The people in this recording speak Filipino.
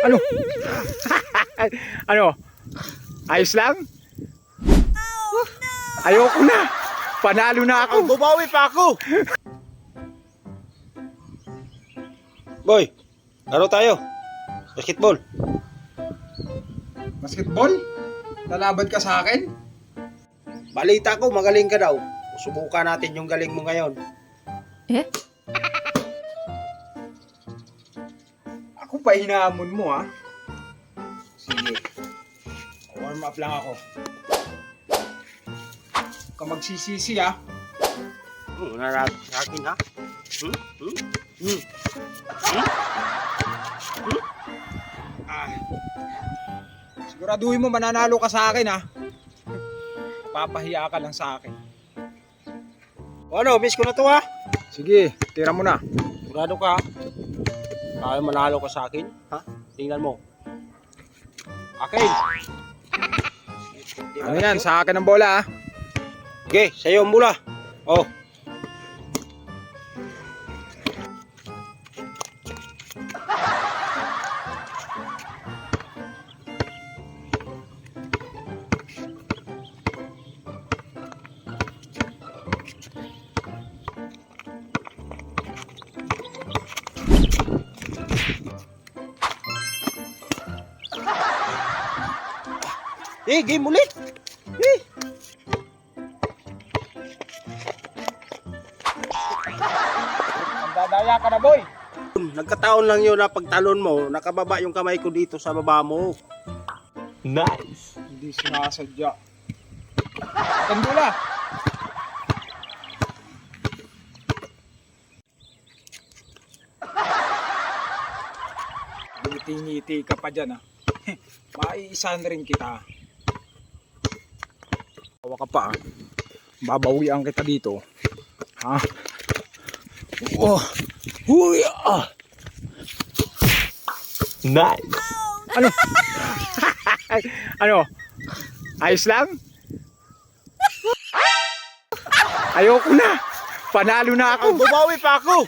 Ano? Ano? Ayos lang? Ayoko na. Panalo na ako. Bumawi pa ako. Boy, laro tayo. Basketball. Basketball? Lalaban ka sa akin? Balita ko, magaling ka daw. Subukan natin yung galing mo ngayon. Eh? Ako pa hinahamon mo, ha? Sige. Warm up lang ako. Huwag ka magsisisi, ha? Narap sa akin, ha? Ah. Siguraduhin mo mananalo ka sa akin, ha? Papahiya ka lang sa akin. O ano, miss ko na to, ha? Sige, tira mo na. Sigurado ka, ha? Kaya manalo ka sa akin, ha? Tingnan mo. Akin. Ano yan? Sa akin ang bola, ha? Okay, sa'yo ang mula. Oh. Game ulit. Ang dadaya ka na, boy. Nagkataon lang yun na pagtalon mo, nakababa yung kamay ko dito sa baba mo. Nice. Hindi sinasadya. Akin bola. Ngiti-ngiti ka pa dyan, ha? Maiisan rin kita. Tawa ka pa, ha? Babawian kita dito. Ha? Oh. Huy, ah. Nice. Ano? Ano? Ayos lang? Ayoko na. Panalo na ako. Bumawi pa ako.